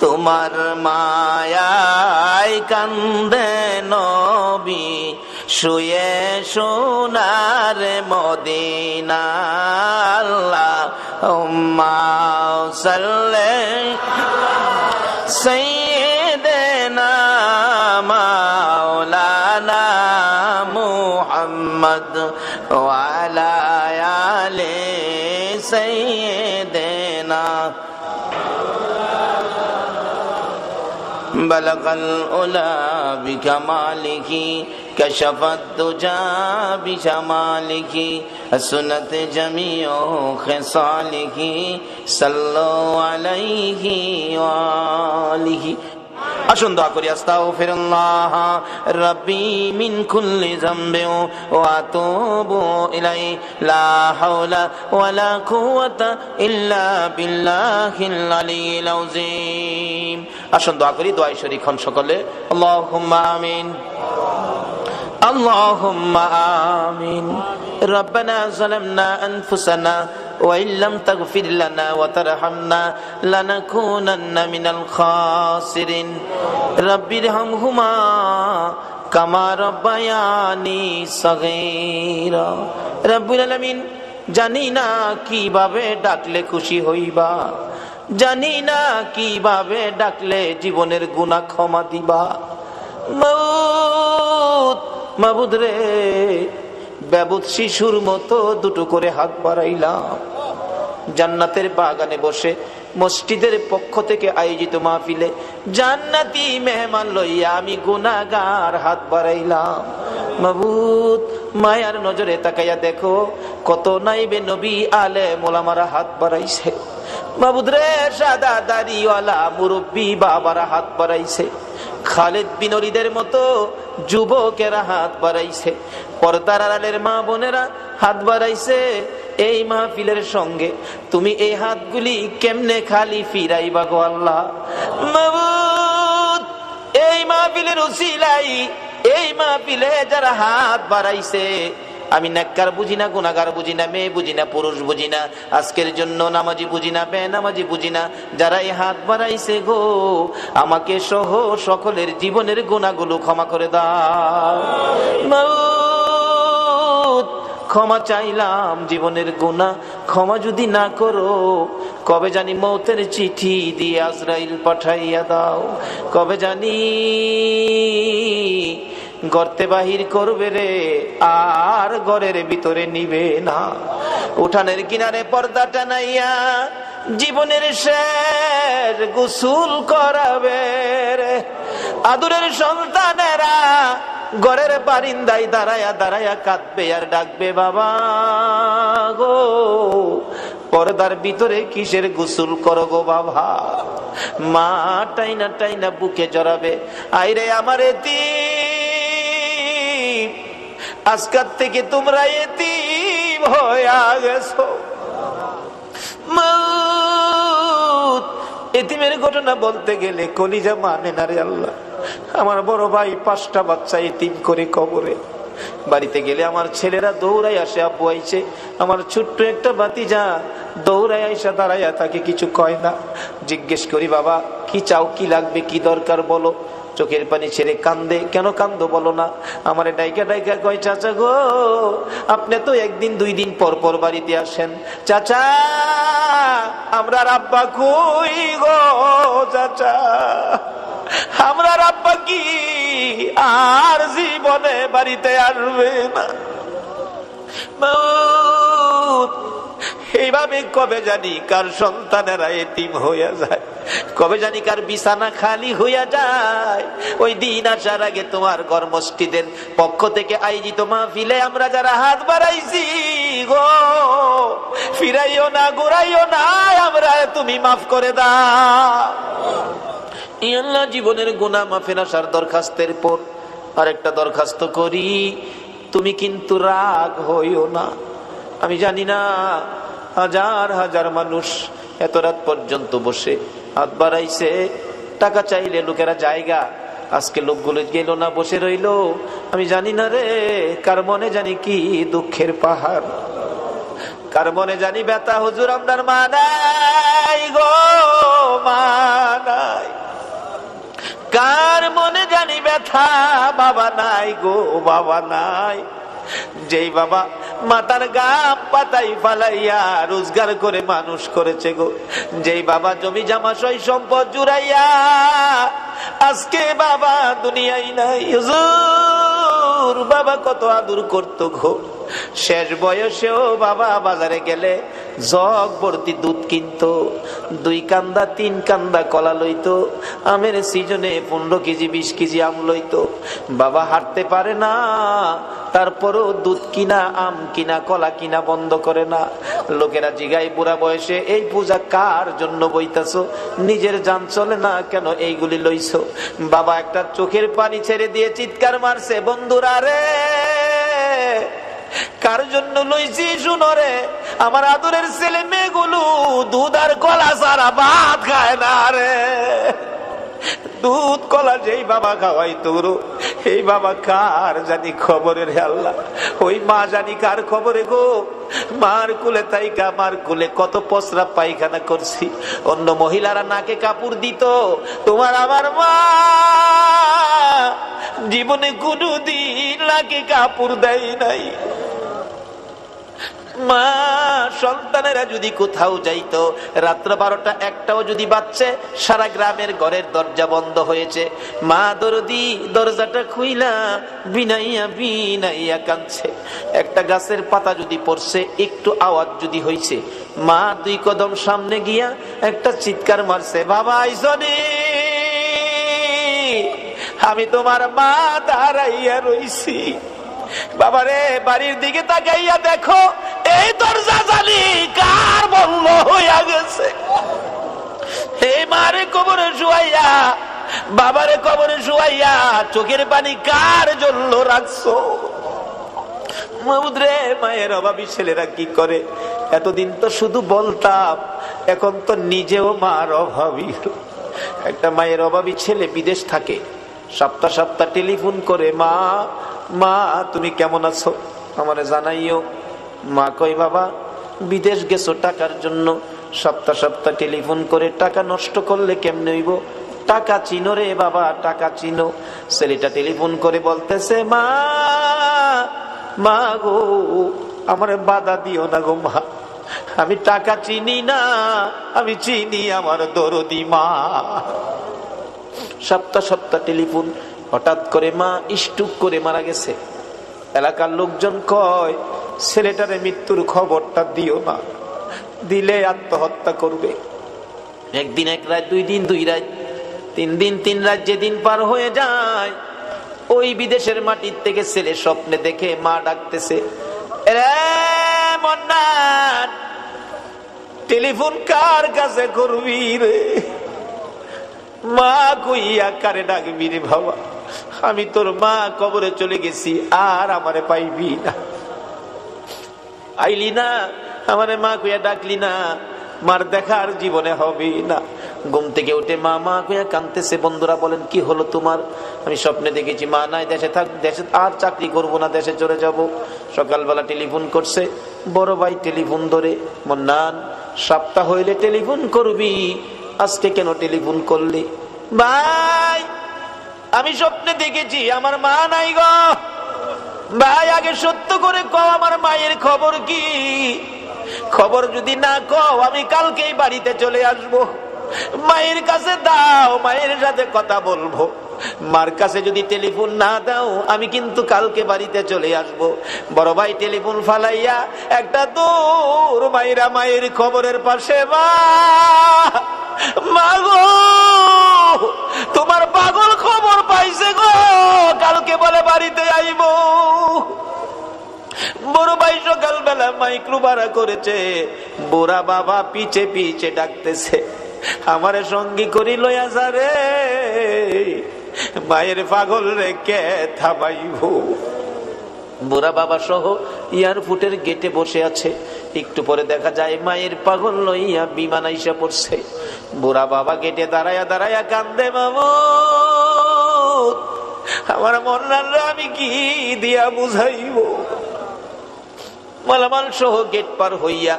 তোমার মায়ায় কান্দে নবী, শুয়ে সোনার মদিনা। আল্লাহুম্মা সাল্লি সাইয়্যিদিনা মাওলানা মুহাম্মদ ওয়া আলা আলি সাইয়্যিদিনা বালাগাল উলা বিকামালিহি কাশাফাত দুজা বিজামালিহি হাসনাত জামিউ খিসালিহি সাল্লাল্লাহু আলাইহি ওয়া আলিহি। আসুন দোয়া করি, আস্তাগফিরুল্লাহ রাব্বি মিন কুল্লি যামবিন ওয়া আতুবু ইলাইহি লা হাওলা ওয়ালা কুওয়াতা ইল্লা বিল্লাহিল আলিয়্যিল আযীম। আসুন দোয়া করি, দোয়ায় শরীক হন সকলে। আল্লাহুম্মা আমিন, আল্লাহুম্মা আমিন। রব্বানা যালামনা আনফুসানা ওয়া ইল্লাম তাগফির লানা ওয়া তারহামনা লানাকুনান্না মিনাল খাসিরিন। রব্বিরহামহুমা কামা রাব্বায়ানি সাগীরা। রব্বুল আলামিন, জানি না কিভাবে ডাকলে খুশি হইবা, জানি না কিভাবে ডাকলে জীবনের গুনাহ ক্ষমা দিবা। মাবুদ রে, বেবুদ শিশুর মতো দুটো করে হাত বাড়াইলাম। জান্নাতের বাগানে বসে মসজিদের পক্ষ থেকে আয়োজিত মাহফিলে জান্নাতি মেহমান লইয়া আমি গুনাহগার হাত বাড়াইলাম। মাবুদ, মায়ার নজরে তাকাইয়া দেখো কত নাইবে নবী আলেম ওলামারা হাত বাড়াইছে। মাবুদ রে, সাদা দাড়িওয়ালা মুরব্বী বাবারা হাত বাড়াইছে। খালিদ বিন ওলীদের মতো যুবকেরা হাত বাড়াইছে। পর্দার আড়ালের মা বোনেরা হাত বাড়াইছে। এই মাহফিলের সঙ্গে তুমি এই হাতগুলি কেমনে খালি ফিরাইবা গো আল্লাহ? মাবুদ, এই মাহফিলের উসিলাই, এই মাহফিলে যারা হাত বাড়াইছে, আমি নেককার বুঝি না, গুনাহগার বুঝি না, মেয়ে বুঝি না, পুরুষ বুঝি না, আজকের জন্য নামাজি বুঝি না, বেনামাজি বুঝি না, যারা এই হাত বাড়াইছে গো, আমাকে সহ সকলের জীবনের গুনাহগুলো ক্ষমা করে দাও। মাওলানা, ক্ষমা চাইলাম, জীবনের গুনাহ ক্ষমা যদি না করো, কবে জানি মৌতের চিঠি দিয়ে আজরাইল পাঠাইয়া দাও, কবে জানি গর্তে বাহির করবে রে, আর ঘরের ভিতরে নিবে না। উঠানের কিনারে পর্দা টানাইয়া জীবনের শেষ গোসল করাবে রে। আদরের সন্তানেরা ঘরের বারিন্দায় দাঁড়ায়া দাঁড়ায়া কাঁদবে আর ডাকবে, বাবা গো, পর্দার ভিতরে কিসের গোসল করো গো বাবা? মা টাইনা টাইনা বুকে জড়াবে, আইরে আমার এতিম, আজকাল থেকে তোমরা এতিম হয়ে গেছো। এতিমের ঘটনা বলতে গেলে কলিজা মানে না রে আল্লাহ। আমার বড় ভাই 5টা বাচ্চা এতিম করে কবরে। বাড়িতে গেলে আমার ছেলেরা দৌড়াই আসে, আব্বু আইছে। আমার ছোট্ট একটা ভাতিজা দৌড়াই আইসা দাঁড়াইয়া তাকে কিছু কয় না। জিজ্ঞেস করি, বাবা কি চাও, কি লাগবে, কি দরকার বলো। চোখের পানি ছেড়ে কান্দে। কেন কান্দো বলো না? আমার ডাইকা ডাইকা কয়, চাচা গো, আপনি তো 1 দিন 2 দিন পর পর বাড়িতে আসেন। চাচা, আমরা আব্বা কই গো চাচা, আমরা আব্বা কি আর জীবনে বাড়িতে আসবে না? এইভাবে কবে জানি কার সন্তানেরা এতিম হইয়া যায়, কবে জানি কার বিছানা খালি হইয়া যায়। ওই দিন আসার আগে তোমার ঘর মসজিদের পক্ষ থেকে আয়োজিত মাহফিলে আমরা যারা হাত বাড়াইছি গো, ফিরাইও না, ঘুরাইও না, আমরা তুমি মাফ করে দাও। আল্লাহ, জীবনের গুনাহ মাফের আসার দরখাস্তের পর আরেকটা দরখাস্ত করি, তুমি কিন্তু রাগ হইও না। আমি জানি না হাজার হাজার মানুষ এত রাত পর্যন্ত বসে হাত বাড়াইছে, টাকা চাইলে লোকেরা জায়গা, আজকে লোকগুলো গেল না, বসে রইল। আমি জানি না রে, কার মনে জানি কি দুঃখের পাহাড়, কার মনে জানি ব্যথা। হুজুর আপনার মা নাই গো, মা নাই। কার মনে জানি ব্যথা, বাবা নাই গো, বাবা নাই। যেই বাবা মাতার গাম পাতাই ফালাইয়া রোজগার করে মানুষ করেছে গো, যেই বাবা জমি জামা সই সম্পদ জুড়াইয়া আজকে বাবা দুনিয়ায় নাই। হুজুর, বাবা কত আদর করতো গো, শেষ বয়সেও বাবা বাজারে গেলে জগ ভর্তি দুধ কিনতো, 2 কান্দা 3 কান্দা কলা লইতো, আমের সিজনে 15 কেজি 20 কেজি আম লইতো। বাবা হাঁটতে পারে না, তারপরও দুধ কিনা, আম কিনা, কলা কিনা বন্ধ করে না। লোকেরা জিগায় বুড়া বয়সে এই পূজা কার জন্য বইতাছো, নিজের জান চলে না কেন এইগুলি লইছো? বাবা একটা চোখের পানি ছেড়ে দিয়ে চিৎকার মারছে, বন্ধুরা রে, কার জন্য লইছি শুনো রে, আমার আদরের ছেলে মেয়েগুলো দুধ আর কলা ছাড়া ভাত খায় না রে। দুধ কলা যেই বাবা খাওয়াই তোর, এই বাবা কার জানি খবরের আল্লাহ, ওই মা জানি কার খবরে গো। মার কুলে তাইকা, মার কুলে কত পসরা পায়খানা করছি, অন্য মহিলারা নাকে কাপড় দিত, তোমার আমার মা জীবনে কোনদিন নাকে কাপড় দেয় নাই। মা সন্তানেরা যদি কোথাও যাইতো, রাত্র 12টা 1টাও যদি বাজছে, সারা গ্রামের ঘরের দরজা বন্ধ হয়েছে, মা দরদি দরজাটা খুইলা বিনাইয়া বিনাইয়া কাঁদছে। একটা গাছের পাতা যদি পড়ছে, একটু আওয়াজ যদি হয়েছে, মা 2 কদম সামনে গিয়া একটা চিৎকার মারছে, বাবা আইসনি, আমি তোমার মা দাঁড়াইয়া রইছি। বাবারে বাড়ির দিকে তাকাইয়া দেখো, এই দরজা জানি কার বন্ধ হইয়া গেছে। এই মারে কবরে শুয়াইয়া, বাবারে কবরে শুয়াইয়া চোখের পানি কার জন্য রাখছো? মাহমুদ রে, মায়ের অভাবী ছেলেরা কি করে? এতদিন তো শুধু বলতাম, এখন তো নিজেও মার অভাবী। একটা মায়ের অভাবী ছেলে বিদেশ থাকে, সপ্তাহ সপ্তাহ টেলিফোন করে, মা মা তুমি কেমন আছো, আমারে জানাইও। মা কই, বাবা বিদেশ গেছো টাকার জন্য, সপ্তাহ সপ্তাহ টেলিফোন করে টাকা নষ্ট করলে কেমনে হইব? টাকা চিনো রে বাবা, টাকা চিনো। ছেলেটা টেলিফোন করে বলতেছে, মা মা গো, আমারে বাধা দিও না গো মা, আমি টাকা চিনি না, আমি চিনি আমার দরদি মা। সপ্তাহ সপ্তাহ টেলিফোন, হঠাৎ করে মা স্ট্রোক করে মারা গেছে। এলাকার লোকজন কয়, ছেলেটারে মৃত্যুর খবরটা দিও না, দিলে আত্মহত্যা করবে। একদিন 1 রাত, 2 দিন 2 রাত, 3 দিন 3 রাত যেদিন পার হয়ে যায়, ওই বিদেশের মাটির থেকে ছেলে স্বপ্নে দেখে মা ডাকতেছে, রে মন্নান, টেলিফোন কার কাছে করবি রে? মা কইয়া কারে ডাকবি রে বাবা, আমি তোর মা কবরে চলে গেছি, আর আমারে পাইবি না, আইলি না, আমারে মা কইয়া ডাকলি না, মার দেখার জীবনে হবে না। ঘুম থেকে উঠে মা মা কইয়া কাঁদতেছে। বন্ধুরা বলেন, কি হলো তোমার? আমি স্বপ্নে দেখেছি মা নাই, দেশে থাক, দেশে আর চাকরি করবো না, দেশে চলে যাব। সকালবেলা টেলিফোন করছে, বড় ভাই টেলিফোন ধরে, মন্নান সপ্তাহ হইলে টেলিফোন করবি, আজকে কেন টেলিফোন করলি? ভাই আমি স্বপ্নে দেখেছি আমার মা নাই গো। ভাই আগে সত্য করে কও, আমার মায়ের খবর কি? খবর যদি না কও, আমি কালকেই বাড়িতে চলে আসব, মায়ের কাছে দাও, মায়ের সাথে কথা বলবো। মার কাছে যদি টেলিফোন না দাও, আমি কিন্তু কালকে বাড়িতে চলে আসব। বড় ভাই টেলিফোন ফালাইয়া একটা দূর মায়েরা মায়ের খবরের পাশে, মা মা গো, তোমার পাগল খবর পাইছে গো, কালকে বলে বাড়িতে আইব। বড় ভাই সকালবেলা মাইক্রো ভাড়া করেছে, বুড়া বাবা পিছে পিছে ডাকতেছে, আমারে সঙ্গী করি লইয়া যা রে, মায়ের পাগল রে কে থামাইব। বুড়া বাবা সহ এয়ারপোর্টের গেটে বসে আছে। একটু পরে দেখা যায় মায়ের পাগল লইয়া বিমান আইসা পড়ছে। বুড়া বাবা গেটে দাঁড়ায়া দাঁড়ায়া কান্দে, মামুদ আমার মন্নানরে আমি কি দিয়া বুঝাইব? মালামাল সহ গেট পার হইয়া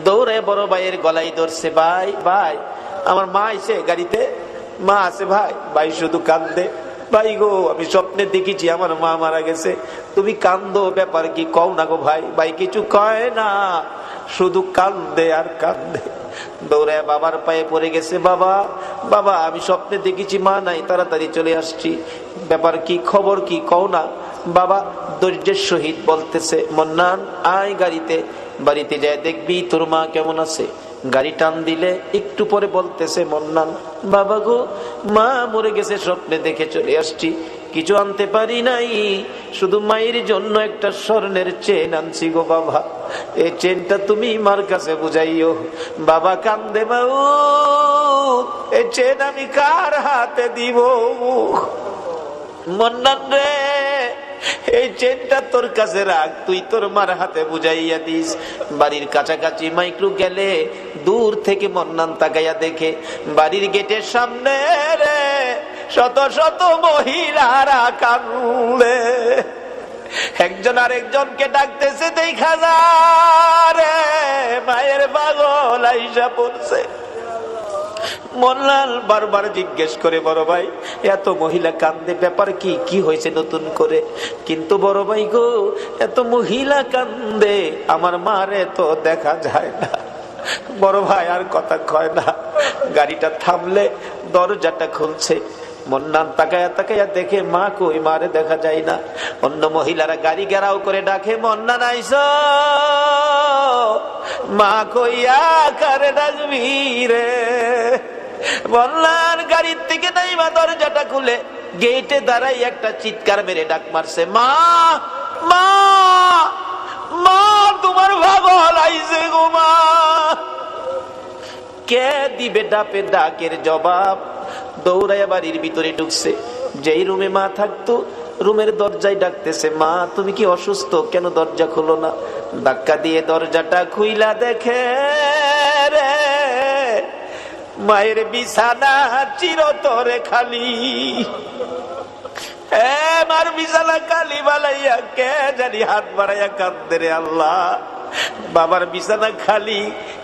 দৌড়ে বড় ভাইয়ের গলায় ধরছে, ভাই ভাই আমার মা আইছে গাড়িতে, মা আছে ভাই। ভাই শুধু কান্দে, ভাই গো আমি স্বপ্নে দেখেছি আমার মা মারা গেছে, তুমি কান্দো, ব্যাপার কি কও না গো ভাই। ভাই কিছু কয় না, শুধু কান্দে আর কান্দে। দৌড়ে বাবার পায়ে পড়ে গেছে, বাবা বাবা আমি স্বপ্নে দেখেছি মা নাই, তাড়াতাড়ি চলে আসছি, ব্যাপার কি, খবর কি কও না। বাবা ধৈর্যের সহিত বলতেছে, মন্নান আয় গাড়িতে, বাড়িতে যায় দেখবি তোর মা কেমন আছে। গাড়ি টান দিলে একটু পরে বলতেছে, মন্নান বাবা গো, মা মরে গেছে, স্বপ্নে দেখে চলে আসছি, কিছু আনতে পারি নাই, শুধু মায়ের জন্য একটা স্বর্ণের চেন আনছি গো বাবা, এই চেনটা তুমি মার কাছে বুঝাইও। বাবা কান্দে, মাউ এই চেন আমি কার হাতে দিব? মন্নান রে, এই চেনটা তোর কাছে রাখ, তুই তোর মার হাতে বুঝাইয়া দিস। বাড়ির কাছাকাছি মাইক্রো গেলে দূর থেকে মন্নান তাকাইয়া দেখে বাড়ির গেটের সামনে রে শত শত মহিলারা কান্দে, একজন আরেকজনকে ডাকতেছে, দেখা যায় মায়ের পাগল আইসা পড়ছে। মোল্লাল বারবার জিজ্ঞেস করে, বড় ভাই এত মহিলা কান্দে, ব্যাপার কি, কি হয়েছে নতুন করে? কিন্তু বড় ভাই গো, এত মহিলা কান্দে, আমার মারে তো দেখা যায় না। বড় ভাই আর কথা কয় না। গাড়িটা থামলে দরজাটা খুলছে, মন্নান তাকায়া তাকায়া দেখে মা কই, মারে দেখা যায় না। অন্য মহিলারা গাড়ি ঘেরাও করে ডাকে, মন্নান আইসো, মা কইয়া কারে ডাকবি রে? মন্নান গাড়ির থেকে নাইমা দরজাটা খুলে গেটে দাঁড়াই একটা চিৎকার মেরে ডাক মারছে, মা মা মা, তোমার পাগল আইছে গো মা। কে দিবে ডাপে ডাকের জবাব? দৌড়াইয়া বাড়ির ভিতরে ঢুকছে, যেই রুমে মা থাকতো রুমের দরজায় ডাকতেছে, মা তুমি কি অসুস্থ, কেন দরজা খুলো না? ধাক্কা দিয়ে দরজাটা খুইলা দেখে রে মায়ের বিছানা চিরতরে খালি। মার বিছানা খালি বালাইয়া কে জানি হাত বাড়াইয়া কাঁদে রে আল্লাহ। বাবার বিছানা খালি,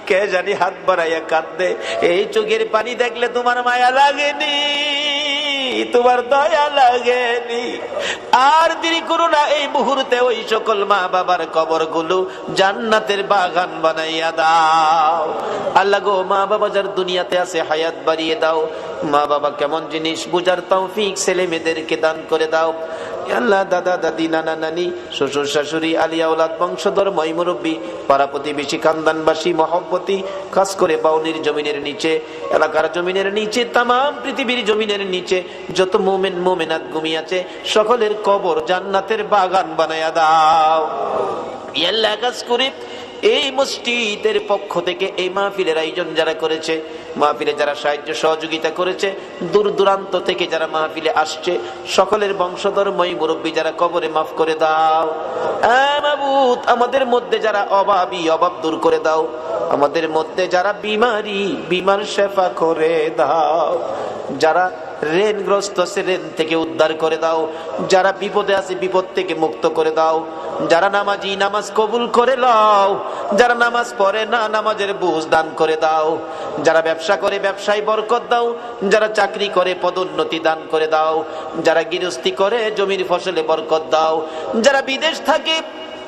কে জানি হাত বাড়াইয়া কাঁদে। এই চোখের পানি দেখলে তোমার মায়া লাগেনি, তোমার দয়া লাগেনি? আর দেরি করো না, এই মুহূর্তে ওই সকল মা বাবার কবর গুলো জান্নাতের বাগান বানাইয়া দাও। আল্লাহ গো, মা বাবা যার দুনিয়াতে আছে হায়াত বাড়িয়ে দাও। মা বাবা কেমন জিনিস বুঝার তৌফিক ছেলে মেয়েদেরকে দান করে দাও। আল্লাহ দাদা দাদি নানা নানি শ্বশুর শাশুড়ি আলিয়া ওলাদ বংশধর মই মুরব্বী পাড়া প্রতিবেশী খানদানবাসী মহব্বতী, খাস করে বাউনির জমিনের নিচে, এলাকার জমিনের নিচে, তাম পৃথিবীর জমিনের নিচে যত মোমেন মোমেনাত ঘুমিয়ে আছে সকলের কবর জান্নাতের বাগান বানায়া দাও। আল্লাহ কাজ করি এই মসজিদের পক্ষ থেকে এই মাহফিলের আয়োজন যারা করেছে, মাহফিলে যারা সাহায্য সহযোগিতা করেছে, দূর দূরান্ত থেকে যারা মাহফিলে আসছে, সকলের বংশধর মই মুরব্বী যারা কবরে মাফ করে দাও। মাবুদ, আমাদের মধ্যে যারা অভাবী অভাব দূর করে দাও, আমাদের মধ্যে যারা বিমারি বিমার শেফা করে দাও, যারা ঋণগ্রস্ত আছে ঋণ থেকে উদ্ধার করে দাও, যারা বিপদে আছে বিপদ থেকে মুক্ত করে দাও, যারা নামাজি নামাজ কবুল করে লও, যারা নামাজ পড়ে না নামাজের বুঝ দান করে দাও, যারা ব্যবসা করে ব্যবসায় বরকত দাও, যারা চাকরি করে পদোন্নতি দান করে দাও, যারা গৃহস্থী করে জমির ফসলে বরকত দাও, যারা বিদেশ থাকে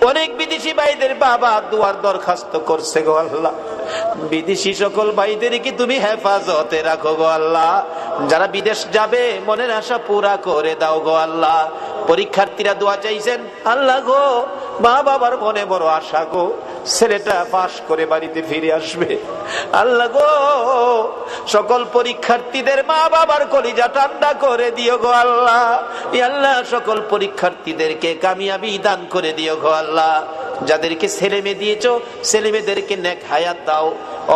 অনেক বিদেশি ভাইদের বাবা দুয়ার দরখাস্ত করছে গো আল্লাহ, বিদেশি সকল ভাইদেরকে তুমি হেফাজতে রাখো গো আল্লাহ। যারা বিদেশ যাবে মনের আশা পুরা করে দাও গো আল্লাহ। পরীক্ষার্থীরা দোয়া চাইছেন, আল্লাহ গো মা বাবার মনে বড় আশা গো, ছেলেটা পাশ করে বাড়িতে ফিরে আসবে। আল্লাহ গো সকল পরীক্ষার্থীদের মা বাবার কলিজা ঠান্ডা করে দিও গো আল্লাহ। আল্লাহ সকল পরীক্ষার্থীদেরকে কামিয়াবি দান করে দিও গো আল্লাহ। যাদেরকে ছেলে মেয়ে দিয়েছো ছেলে মেয়েদেরকে নেক হায়াত দাও,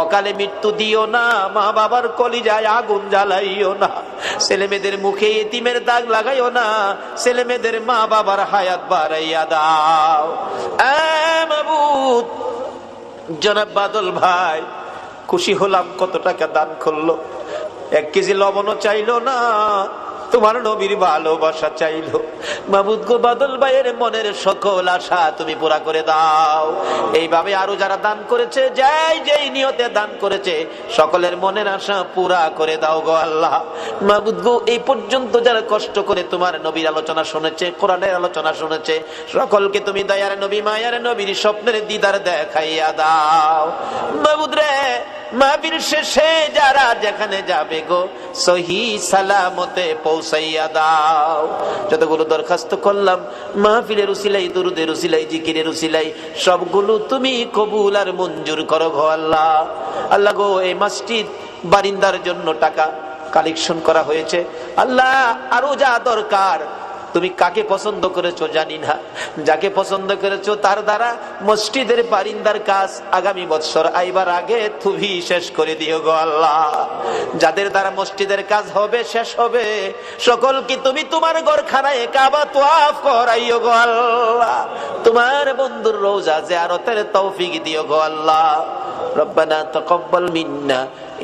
অকালে মৃত্যু দিও না, মা বাবার কলিজায় আগুন জ্বালাইও না, ছেলে মেয়েদের মুখে এতিমের দাগ লাগাইও না, ছেলে মেয়েদের মা বাবার হায়াত বাড়াইয়া দাও। মাবুদ, জনাব বাদল ভাই খুশি হলাম, কত টাকা দান করলো, 1 কেজি লবণও চাইলো না, তোমার নবীর ভালোবাসা চাইলো। মাবুদ গো, বাদল ভাইয়ের মনের সকল আশা তুমি পুরা করে দাও। এইভাবে আরো যারা দান করেছে, যেই নিয়তে দান করেছে, সকলের মনের আশা পুরা করে দাও গো আল্লাহ। মাবুদ গো, এই পর্যন্ত যারা কষ্ট করে তোমার নবীর আলোচনা শুনেছে, কোরআনের আলোচনা শুনেছে, সকলকে তুমি দয়ার নবী মায়ার নবীর স্বপ্নের দিদার দেখাইয়া দাও। মাবুদ রে, মাহফিল শেষে যারা যেখানে যাবে গো সহি সালামতে পৌঁছাইয়া দাও। যতগুলো দরখাস্ত করলাম মাহফিলের উসিলাই, দুরুদের উসিলাই, জিকিরের উসিলাই, সবগুলো তুমি কবুল আর মঞ্জুর করো গো আল্লাহ। আল্লাহ গো, এই মসজিদ বারিন্দার জন্য টাকা কালেকশন করা হয়েছে আল্লাহ, আরো যা দরকার তুমি কাকে পছন্দ করেছো জানি না, যাকে পছন্দ করেছো তার দ্বারা মসজিদের বারিন্দার কাজ আগামী বছর আইবার আগে তুমি শেষ করে দিও গো আল্লাহ। যাদের দ্বারা মসজিদের কাজ হবে, শেষ হবে, সকল কি তুমি তোমার ঘরখানায় কাবা তোয়াফ করাইও গো আল্লাহ। তোমার বন্ধুর রওজা জিয়ারতের তৌফিক দিও গো আল্লাহ। রব্বানা তাকাব্বাল মিন্না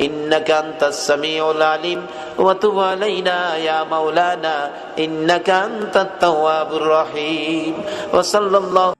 إنك أنت السميع العليم وتب علينا يا مولانا إنك أنت التواب الرحيم وصلى الله